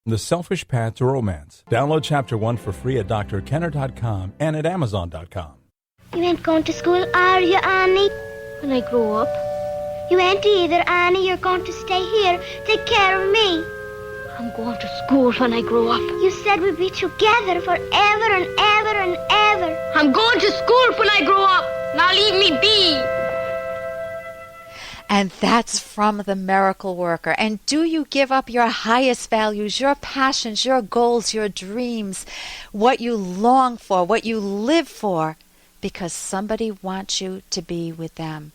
The Selfish Path to Romance. Download Chapter 1 for free at drkenner.com and at amazon.com. You ain't going to school, are you, Annie? When I grow up. You ain't either, Annie. You're going to stay here. Take care of me. I'm going to school when I grow up. You said we'd be together forever and ever and ever. I'm going to school when I grow up. Now leave me be. And that's from the miracle worker. And do you give up your highest values, your passions, your goals, your dreams, what you long for, what you live for, because somebody wants you to be with them?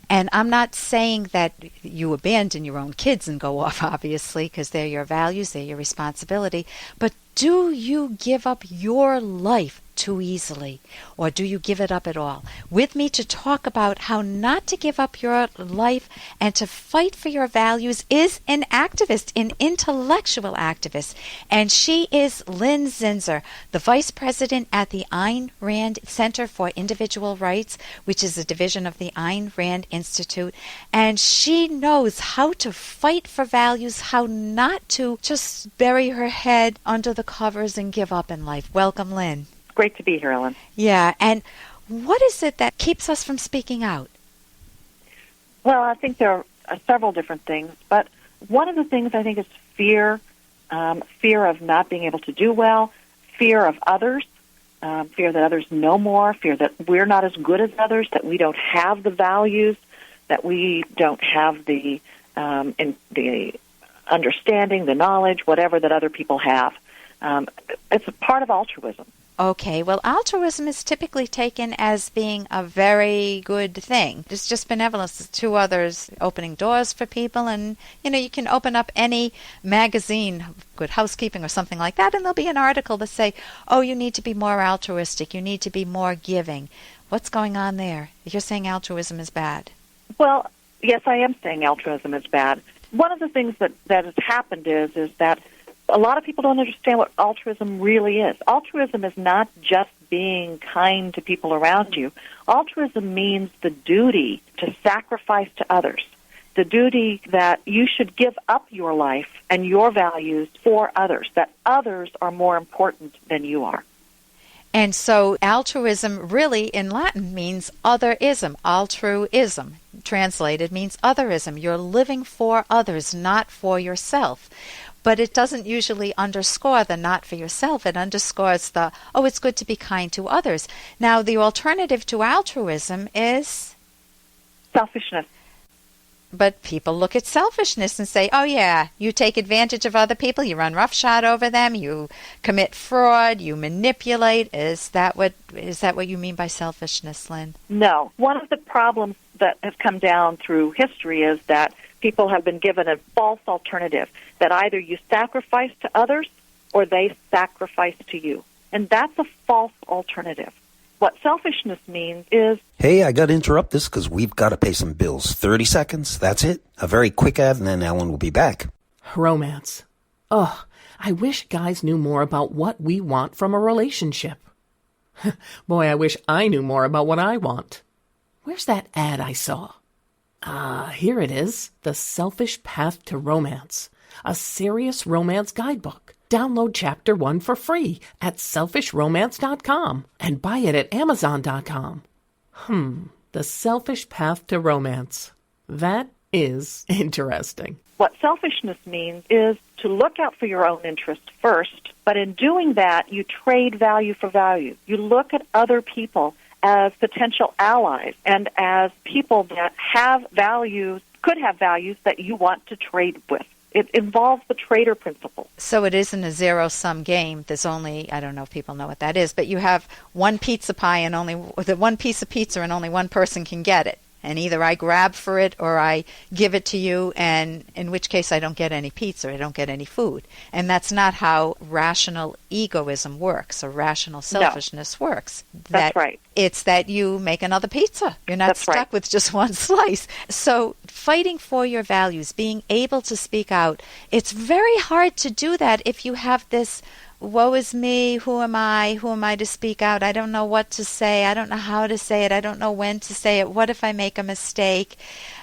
And I'm not saying that you abandon your own kids and go off, obviously, because they're your values, they're your responsibility. But do you give up your life too easily, or do you give it up at all? With me to talk about how not to give up your life and to fight for your values is an activist, an intellectual activist, and she is Lin Zinser, the vice president at the Ayn Rand Center for Individual Rights, which is a division of the Ayn Rand Institute, and she knows how to fight for values, how not to just bury her head under the covers and give up in life. Welcome, Lin. Great to be here, Ellen. Yeah, and what is it that keeps us from speaking out? Well, I think there are several different things, but one of the things I think is fear, fear of not being able to do well, fear of others, fear that others know more, fear that we're not as good as others, that we don't have the values, that we don't have the understanding, the knowledge, whatever that other people have. It's a part of altruism. Okay, well, altruism is typically taken as being a very good thing. It's just benevolence. It's to others, opening doors for people, and, you can open up any magazine, Good Housekeeping or something like that, and there'll be an article that say, oh, you need to be more altruistic, you need to be more giving. What's going on there? You're saying altruism is bad. Well, yes, I am saying altruism is bad. One of the things that has happened is that a lot of people don't understand what altruism really is. Altruism is not just being kind to people around you. Altruism means the duty to sacrifice to others, the duty that you should give up your life and your values for others, that others are more important than you are. And so altruism really in Latin means otherism. Altruism, translated, means otherism. You're living for others, not for yourself. But it doesn't usually underscore the not for yourself. It underscores the, oh, it's good to be kind to others. Now, the alternative to altruism is? Selfishness. But people look at selfishness and say, oh, yeah, you take advantage of other people, you run roughshod over them, you commit fraud, you manipulate. Is that what you mean by selfishness, Lynn? No. One of the problems that has come down through history is that people have been given a false alternative, that either you sacrifice to others or they sacrifice to you. And that's a false alternative. What selfishness means is... Hey, I got to interrupt this because we've got to pay some bills. 30 seconds, that's it. A very quick ad, and then Ellen will be back. Romance. Ugh, I wish guys knew more about what we want from a relationship. Boy, I wish I knew more about what I want. Where's that ad I saw? Here it is. The Selfish Path to Romance. A serious romance guidebook. Download Chapter 1 for free at selfishromance.com and buy it at amazon.com. The Selfish Path to Romance. That is interesting. What selfishness means is to look out for your own interests first, but in doing that, you trade value for value. You look at other people as potential allies and as people that have values, could have values that you want to trade with. It involves the trader principle. So it isn't a zero-sum game. There's only, I don't know if people know what that is, but you have one pizza pie and only one piece of pizza and only one person can get it. And either I grab for it or I give it to you, and in which case I don't get any pizza, I don't get any food. And that's not how rational egoism works or rational selfishness works. That's right. It's that you make another pizza. You're not stuck with just one slice. So fighting for your values, being able to speak out, it's very hard to do that if you have this woe is me, who am I to speak out, I don't know what to say, I don't know how to say it, I don't know when to say it, what if I make a mistake?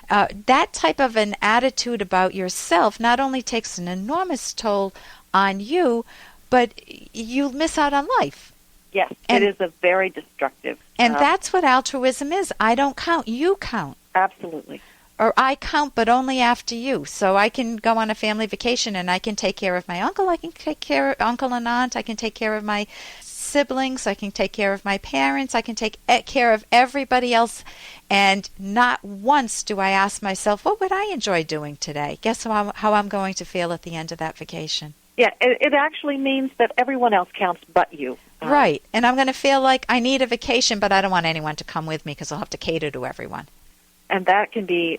that type of an attitude about yourself not only takes an enormous toll on you, but you miss out on life. Yes, it is a very destructive. And that's what altruism is. I don't count. You count. Absolutely. Or I count, but only after you. So I can go on a family vacation and I can take care of my uncle. I can take care of uncle and aunt. I can take care of my siblings. I can take care of my parents. I can take care of everybody else. And not once do I ask myself, what would I enjoy doing today? Guess how I'm going to feel at the end of that vacation. Yeah, it actually means that everyone else counts but you. Right. And I'm going to feel like I need a vacation, but I don't want anyone to come with me because I'll have to cater to everyone. And that can be,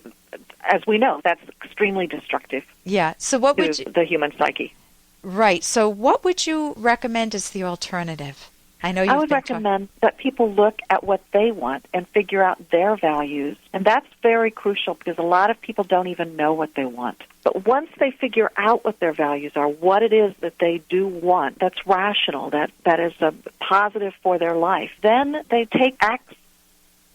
as we know, that's extremely destructive. Yeah. So what would you, the human psyche? Right. So what would you recommend as the alternative? I know I would recommend that people look at what they want and figure out their values. And that's very crucial because a lot of people don't even know what they want. But once they figure out what their values are, what it is that they do want, that's rational, that is a positive for their life, then they take acts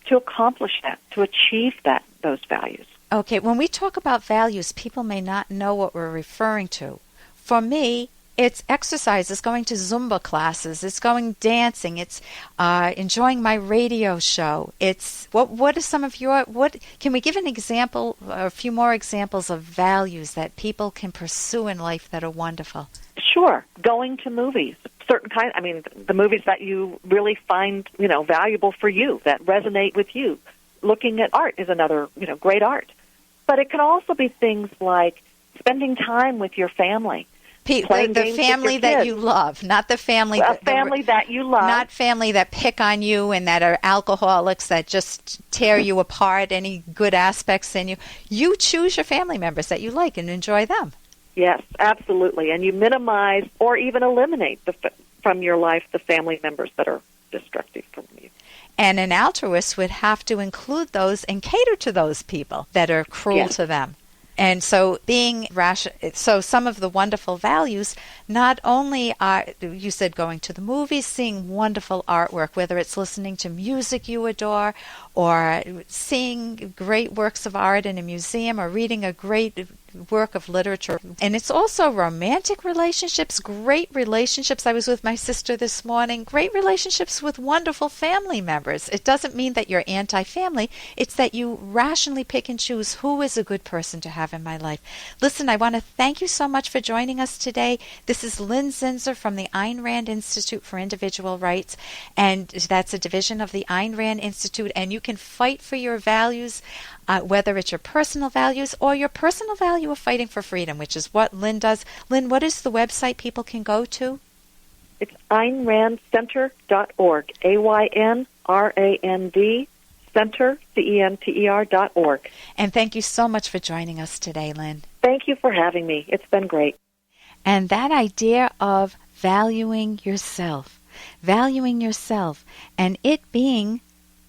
to accomplish that, to achieve those values. Okay, when we talk about values, people may not know what we're referring to. For me, it's exercise, it's going to Zumba classes, it's going dancing, it's enjoying my radio show. It's what are some of can we give an example, a few more examples of values that people can pursue in life that are wonderful? Sure. Going to movies. The movies that you really find, valuable for you, that resonate with you. Looking at art is another, great art. But it can also be things like spending time with your family. The family that you love, not the family that you love. Not family that pick on you and that are alcoholics that just tear you apart, any good aspects in you. You choose your family members that you like and enjoy them. Yes, absolutely. And you minimize or even eliminate from your life the family members that are destructive from you. And an altruist would have to include those and cater to those people that are cruel to them. And so so some of the wonderful values not only are, you said, going to the movies, seeing wonderful artwork, whether it's listening to music you adore or seeing great works of art in a museum or reading a great work of literature. And it's also romantic relationships, great relationships. I was with my sister this morning, great relationships with wonderful family members. It doesn't mean that you're anti-family. It's that you rationally pick and choose who is a good person to have in my life. Listen, I want to thank you so much for joining us today. This is Lin Zinser from the Ayn Rand Institute for Individual Rights, and that's a division of the Ayn Rand Institute, and you can fight for your values, whether it's your personal values or your personal value of fighting for freedom, which is what Lin does. Lin, what is the website people can go to? It's AynRandCenter.org, AYNRAND Center, CENTER.org. And thank you so much for joining us today, Lin. Thank you for having me. It's been great. And that idea of valuing yourself, and it being,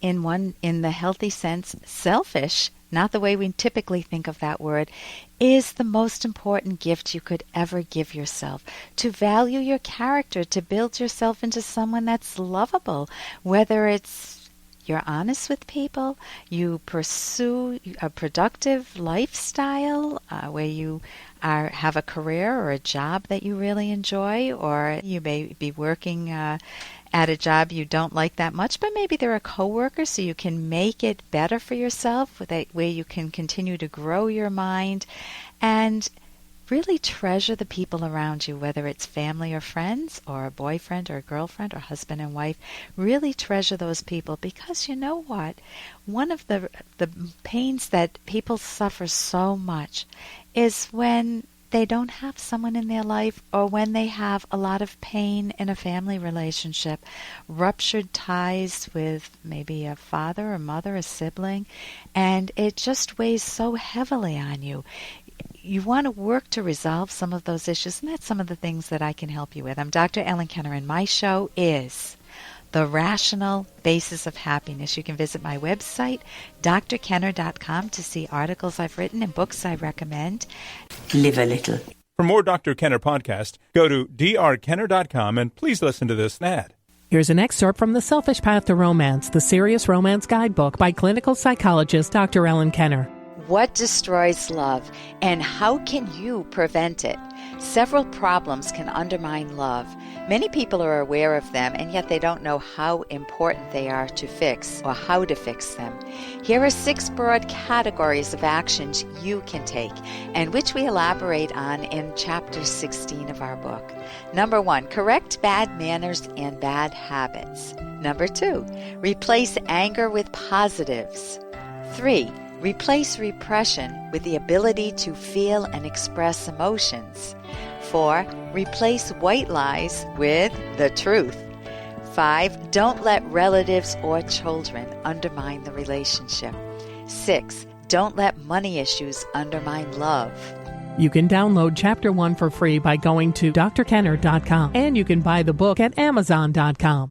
in the healthy sense, selfish, not the way we typically think of that word, is the most important gift you could ever give yourself. To value your character, to build yourself into someone that's lovable, whether it's you're honest with people, you pursue a productive lifestyle where you have a career or a job that you really enjoy, or you may be working at a job you don't like that much, but maybe they're a coworker, so you can make it better for yourself, where you can continue to grow your mind and really treasure the people around you, whether it's family or friends or a boyfriend or a girlfriend or husband and wife. Really treasure those people, because you know what? One of the pains that people suffer so much is when they don't have someone in their life, or when they have a lot of pain in a family relationship, ruptured ties with maybe a father, a mother, a sibling, and it just weighs so heavily on you. You want to work to resolve some of those issues, and that's some of the things that I can help you with. I'm Dr. Ellen Kenner, and my show is The Rational Basis of Happiness. You can visit my website, drkenner.com, to see articles I've written and books I recommend. Live a little. For more Dr. Kenner podcast, go to drkenner.com and please listen to this ad. Here's an excerpt from The Selfish Path to Romance, the Serious Romance Guidebook by clinical psychologist Dr. Ellen Kenner. What destroys love, and how can you prevent it? Several problems can undermine love. Many people are aware of them, and yet they don't know how important they are to fix or how to fix them. Here are 6 broad categories of actions you can take, and which we elaborate on in Chapter 16 of our book. Number 1, correct bad manners and bad habits. Number 2, replace anger with positives. 3, replace repression with the ability to feel and express emotions. 4, replace white lies with the truth. 5, don't let relatives or children undermine the relationship. 6, don't let money issues undermine love. You can download Chapter 1 for free by going to drkenner.com, and you can buy the book at amazon.com.